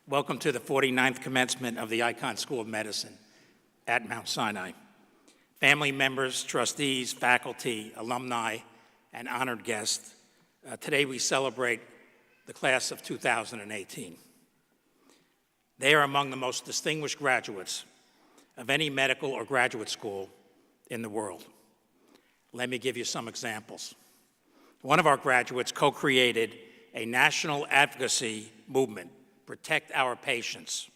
Welcome to the 49th commencement of the Icahn School of Medicine at Mount Sinai. Family members, trustees, faculty, alumni, and honored guests, today we celebrate the class of 2018. They are among the most distinguished graduates of any medical or graduate school in the world. Let me give you some examples. One of our graduates co-created a national advocacy movement, Protect Our Patients,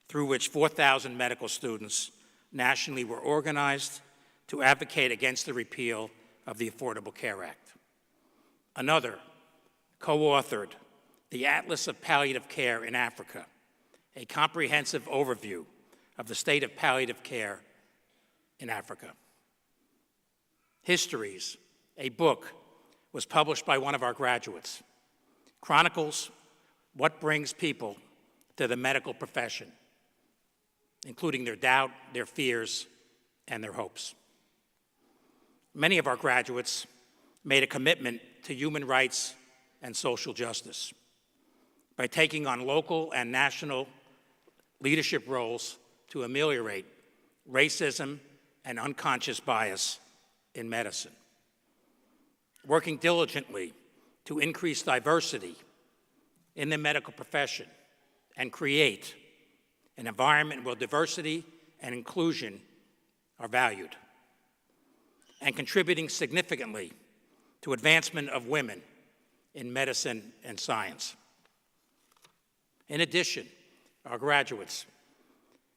through which 4,000 medical students nationally were organized to advocate against the repeal of the Affordable Care Act. Another co-authored the Atlas of Palliative Care in Africa, a comprehensive overview of the state of palliative care in Africa. Histories, a book, was published by one of our graduates, chronicles what brings people to the medical profession, including their doubt, their fears, and their hopes. Many of our graduates made a commitment to human rights and social justice by taking on local and national leadership roles to ameliorate racism and unconscious bias in medicine, working diligently to increase diversity in the medical profession and create an environment where diversity and inclusion are valued, and contributing significantly to advancement of women in medicine and science. In addition, our graduates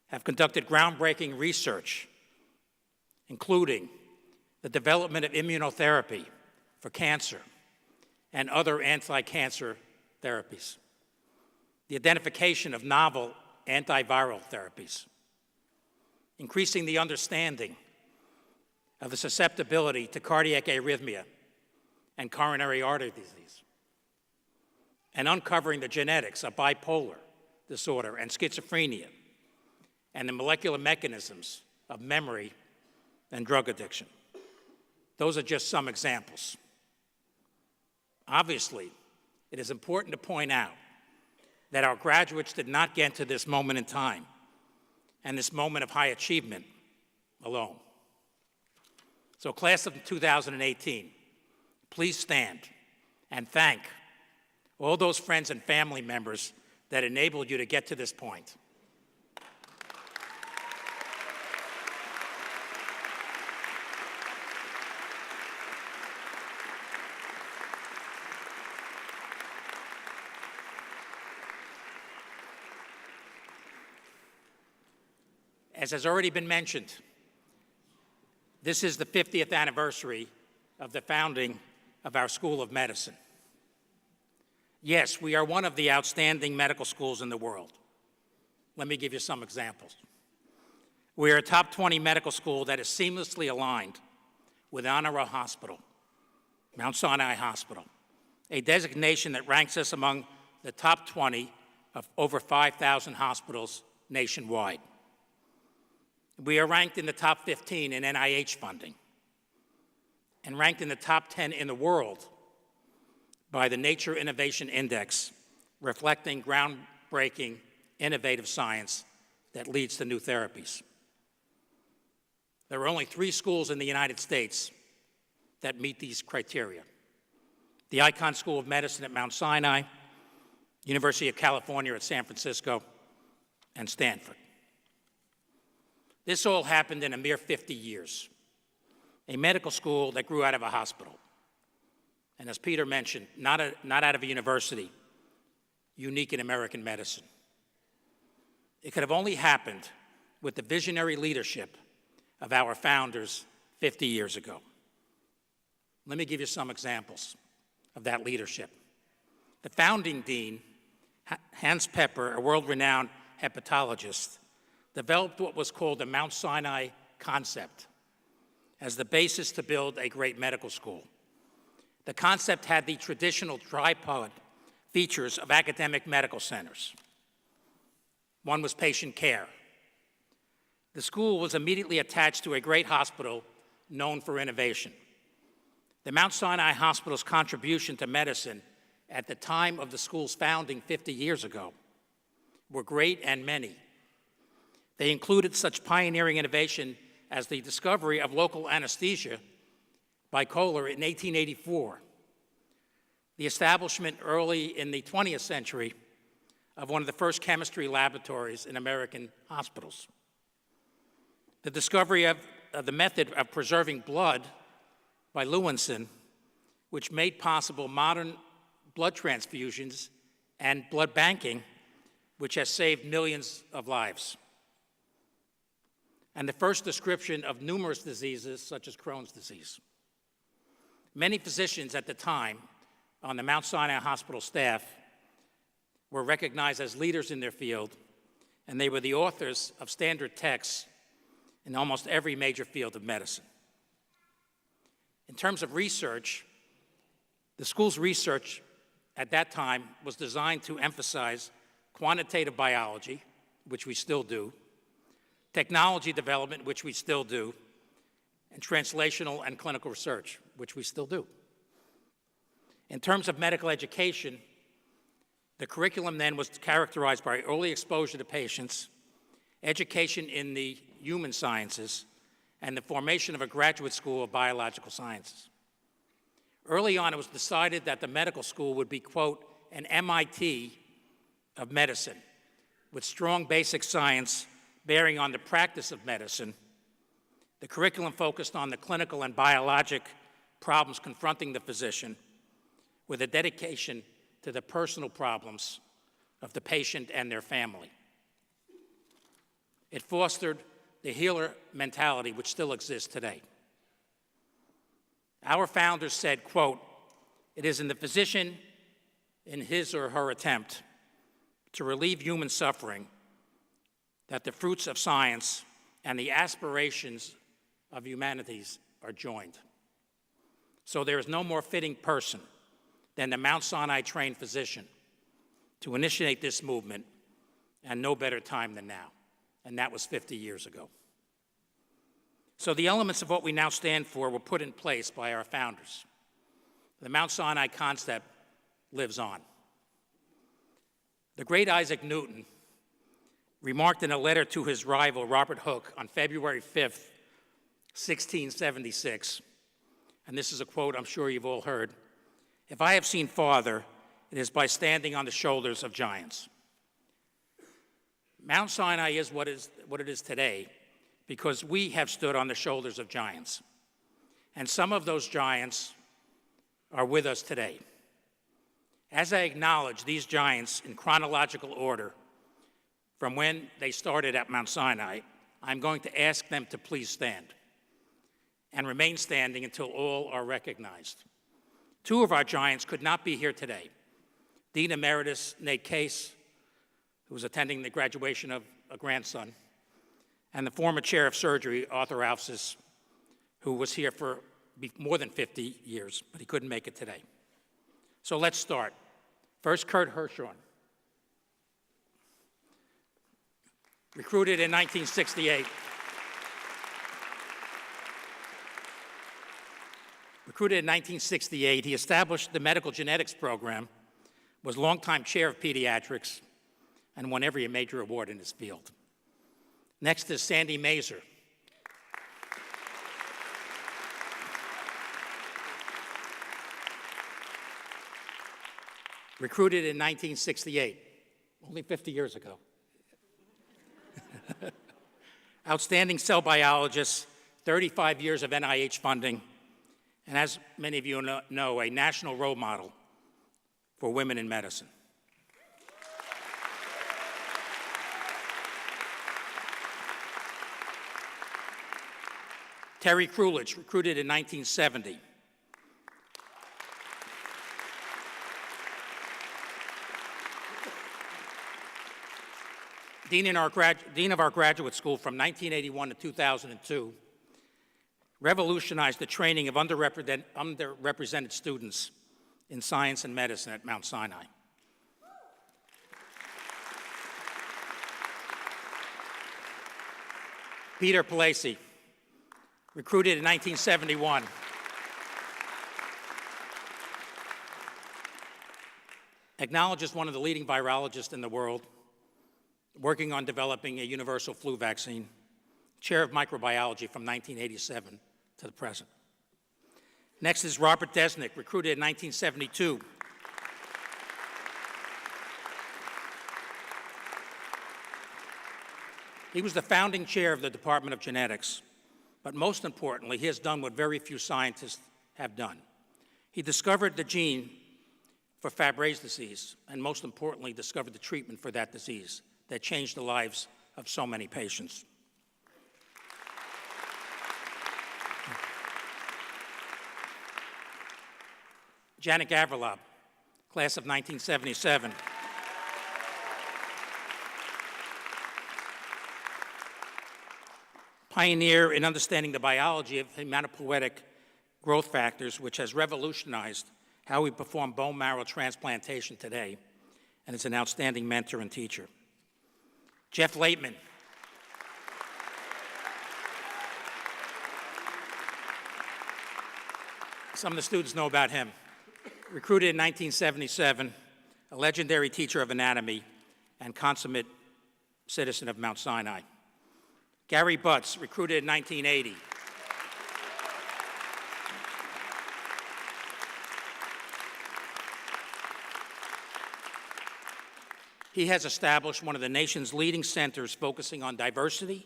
have conducted groundbreaking research, including the development of immunotherapy for cancer and other anti-cancer therapies, the identification of novel antiviral therapies, increasing the understanding of the susceptibility to cardiac arrhythmia and coronary artery disease, and uncovering the genetics of bipolar disorder and schizophrenia, and the molecular mechanisms of memory and drug addiction. Those are just some examples. Obviously, it is important to point out that our graduates did not get to this moment in time and this moment of high achievement alone. So, class of 2018, please stand and thank all those friends and family members that enabled you to get to this point. As has already been mentioned, this is the 50th anniversary of the founding of our School of Medicine. Yes, we are one of the outstanding medical schools in the world. Let me give you some examples. We are a top 20 medical school that is seamlessly aligned with Honor Roll Hospital, Mount Sinai Hospital, a designation that ranks us among the top 20 of over 5,000 hospitals nationwide. We are ranked in the top 15 in NIH funding and ranked in the top 10 in the world by the Nature Innovation Index, reflecting groundbreaking, innovative science that leads to new therapies. There are only 3 schools in the United States that meet these criteria: the Icahn School of Medicine at Mount Sinai, University of California at San Francisco, and Stanford. This all happened in a mere 50 years, a medical school that grew out of a hospital. And as Peter mentioned, not out of a university, unique in American medicine. It could have only happened with the visionary leadership of our founders 50 years ago. Let me give you some examples of that leadership. The founding dean, Hans Pepper, a world-renowned hepatologist, developed what was called the Mount Sinai concept as the basis to build a great medical school. The concept had the traditional tripod features of academic medical centers. One was patient care. The school was immediately attached to a great hospital known for innovation. The Mount Sinai Hospital's contribution to medicine at the time of the school's founding 50 years ago were great and many. They included such pioneering innovation as the discovery of local anesthesia by Kohler in 1884, the establishment early in the 20th century of one of the first chemistry laboratories in American hospitals, the discovery of the method of preserving blood by Lewinson, which made possible modern blood transfusions and blood banking, which has saved millions of lives, and the first description of numerous diseases such as Crohn's disease. Many physicians at the time on the Mount Sinai Hospital staff were recognized as leaders in their field, and they were the authors of standard texts in almost every major field of medicine. In terms of research, the school's research at that time was designed to emphasize quantitative biology, which we still do, technology development, which we still do, and translational and clinical research, which we still do. In terms of medical education, the curriculum then was characterized by early exposure to patients, education in the human sciences, and the formation of a graduate school of biological sciences. Early on, it was decided that the medical school would be, quote, an MIT of medicine, with strong basic science bearing on the practice of medicine. The curriculum focused on the clinical and biologic problems confronting the physician, with a dedication to the personal problems of the patient and their family. It fostered the healer mentality, which still exists today. Our founders said, quote, it is in the physician, in his or her attempt to relieve human suffering, that the fruits of science and the aspirations of humanities are joined. So there is no more fitting person than the Mount Sinai trained physician to initiate this movement, and no better time than now. And that was 50 years ago. So the elements of what we now stand for were put in place by our founders. The Mount Sinai concept lives on. The great Isaac Newton remarked in a letter to his rival, Robert Hooke, on February 5th, 1676, and this is a quote I'm sure you've all heard, "If I have seen Father, it is by standing on the shoulders of giants." Mount Sinai is what it is today because we have stood on the shoulders of giants. And some of those giants are with us today. As I acknowledge these giants in chronological order from when they started at Mount Sinai, I'm going to ask them to please stand and remain standing until all are recognized. Two of our giants could not be here today. Dean Emeritus Nate Case, who was attending the graduation of a grandson, and the former chair of surgery, Arthur Alphys, who was here for more than 50 years, but he couldn't make it today. So let's start. First, Kurt Hirschhorn. Recruited in 1968. Recruited in 1968, he established the medical genetics program, was longtime chair of pediatrics, and won every major award in his field. Next is Sandy Mazer. Recruited in 1968, only 50 years ago. Outstanding cell biologist, 35 years of NIH funding, and as many of you know, a national role model for women in medicine. Terry Krulich, recruited in 1970. Dean of our graduate school from 1981 to 2002, revolutionized the training of underrepresented students in science and medicine at Mount Sinai. Peter Palasi, recruited in 1971. Acknowledged as one of the leading virologists in the world, working on developing a universal flu vaccine, chair of microbiology from 1987 to the present. Next is Robert Desnick, recruited in 1972. He was the founding chair of the Department of Genetics, but most importantly, he has done what very few scientists have done. He discovered the gene for Fabry's disease, and most importantly, discovered the treatment for that disease that changed the lives of so many patients. Janet Gavrilov, class of 1977. Pioneer in understanding the biology of hematopoietic growth factors, which has revolutionized how we perform bone marrow transplantation today, and is an outstanding mentor and teacher. Jeff Laitman. Some of the students know about him. Recruited in 1977, a legendary teacher of anatomy and consummate citizen of Mount Sinai. Gary Butts, recruited in 1980. He has established one of the nation's leading centers focusing on diversity,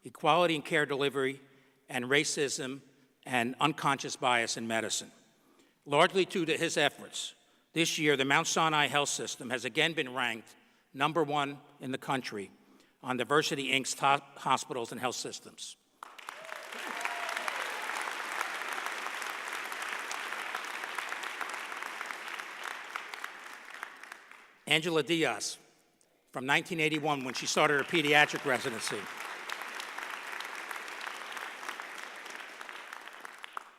equality in care delivery, and racism and unconscious bias in medicine. Largely due to his efforts, this year the Mount Sinai Health System has again been ranked #1 in the country on Diversity Inc.'s top hospitals and health systems. Angela Diaz, from 1981 when she started her pediatric residency.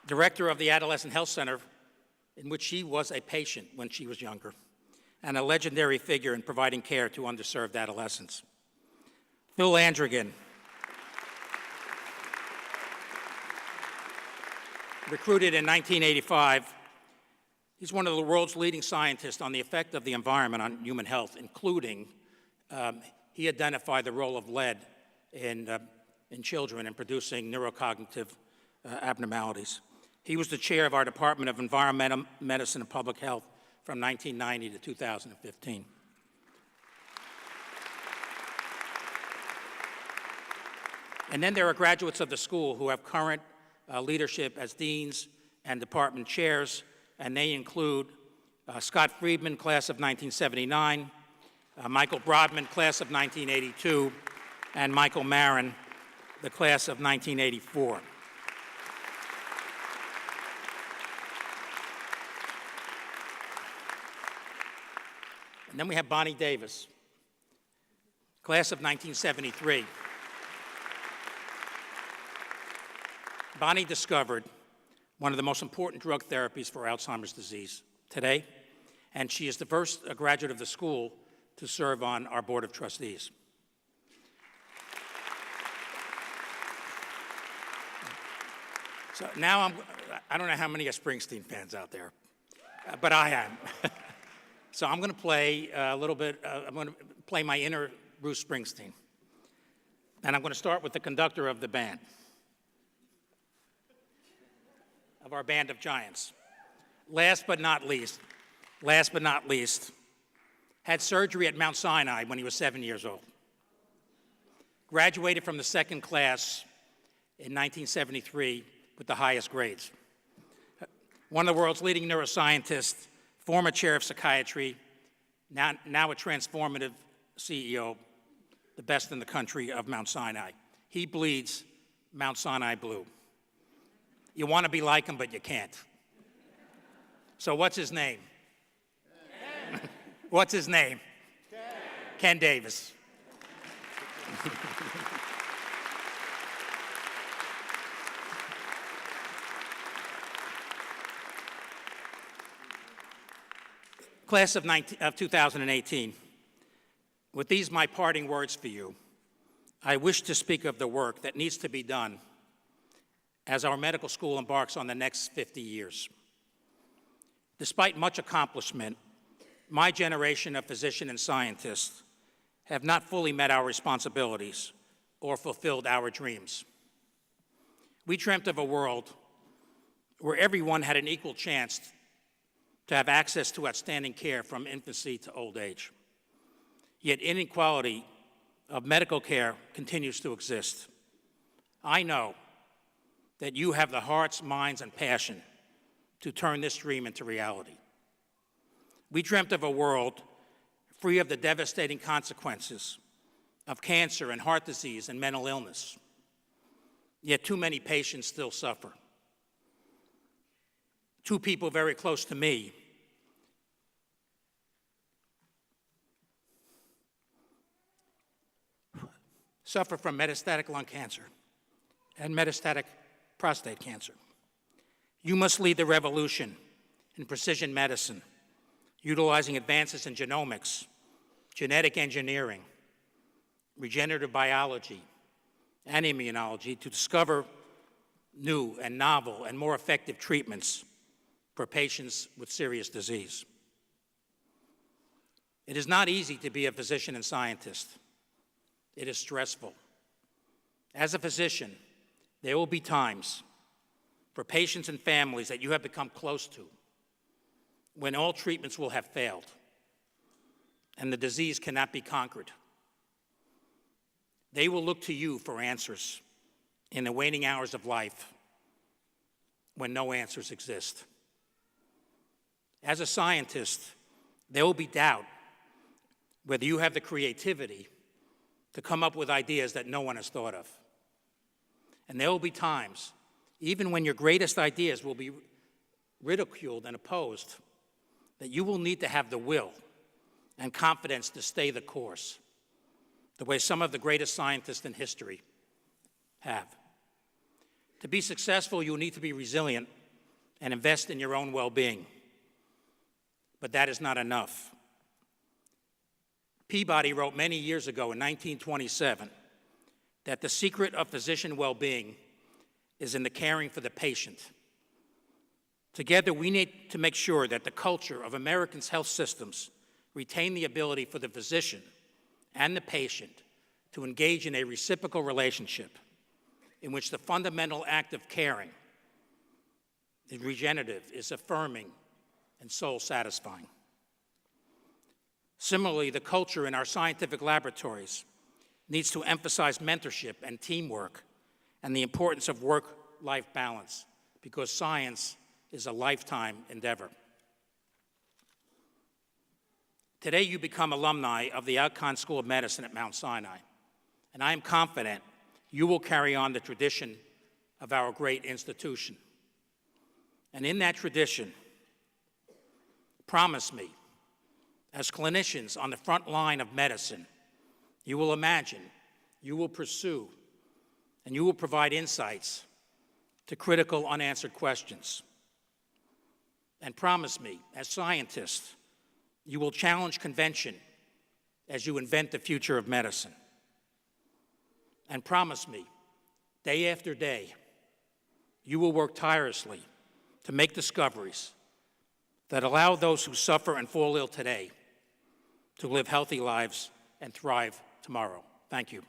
Director of the Adolescent Health Center, in which she was a patient when she was younger, and a legendary figure in providing care to underserved adolescents. Phil Andrigan, recruited in 1985, he's one of the world's leading scientists on the effect of the environment on human health, including he identified the role of lead in children in producing neurocognitive abnormalities. He was the chair of our Department of Environmental Medicine and Public Health from 1990 to 2015. And then there are graduates of the school who have current leadership as deans and department chairs, and they include Scott Friedman, class of 1979, Michael Brodman, class of 1982, and Michael Marin, the class of 1984. And then we have Bonnie Davis, class of 1973. Bonnie discovered one of the most important drug therapies for Alzheimer's disease today, and she is the first graduate of the school to serve on our Board of Trustees. So now I don't know how many are Springsteen fans out there, but I am. So I'm going to play a little bit, I'm going to play my inner Bruce Springsteen. And I'm going to start with the conductor of the band, of our band of giants. Last but not least, had surgery at Mount Sinai when he was 7 years old. Graduated from the second class in 1973 with the highest grades. One of the world's leading neuroscientists, former chair of psychiatry, now a transformative CEO, the best in the country of Mount Sinai. He bleeds Mount Sinai blue. You want to be like him, but you can't. So what's his name? Ken. What's his name? Ken Davis. Class of 2018, with these my parting words for you, I wish to speak of the work that needs to be done as our medical school embarks on the next 50 years. Despite much accomplishment, my generation of physicians and scientists have not fully met our responsibilities or fulfilled our dreams. We dreamt of a world where everyone had an equal chance to have access to outstanding care from infancy to old age. Yet inequality of medical care continues to exist. I know that you have the hearts, minds, and passion to turn this dream into reality. We dreamt of a world free of the devastating consequences of cancer and heart disease and mental illness. Yet too many patients still suffer. Two people very close to me suffer from metastatic lung cancer and metastatic prostate cancer. You must lead the revolution in precision medicine, utilizing advances in genomics, genetic engineering, regenerative biology, and immunology to discover new and novel and more effective treatments for patients with serious disease. It is not easy to be a physician and scientist. It is stressful. As a physician, there will be times for patients and families that you have become close to when all treatments will have failed and the disease cannot be conquered. They will look to you for answers in the waning hours of life when no answers exist. As a scientist, there will be doubt whether you have the creativity to come up with ideas that no one has thought of. And there will be times, even when your greatest ideas will be ridiculed and opposed, that you will need to have the will and confidence to stay the course, the way some of the greatest scientists in history have. To be successful, you will need to be resilient and invest in your own well-being. But that is not enough. Peabody wrote many years ago in 1927 that the secret of physician well-being is in the caring for the patient. Together, we need to make sure that the culture of Americans' health systems retain the ability for the physician and the patient to engage in a reciprocal relationship in which the fundamental act of caring is regenerative, is affirming, and soul-satisfying. Similarly, the culture in our scientific laboratories needs to emphasize mentorship and teamwork and the importance of work-life balance, because science is a lifetime endeavor. Today, you become alumni of the Icahn School of Medicine at Mount Sinai, and I am confident you will carry on the tradition of our great institution. And in that tradition, promise me, as clinicians on the front line of medicine, you will imagine, you will pursue, and you will provide insights to critical unanswered questions. And promise me, as scientists, you will challenge convention as you invent the future of medicine. And promise me, day after day, you will work tirelessly to make discoveries that allow those who suffer and fall ill today to live healthy lives and thrive tomorrow. Thank you.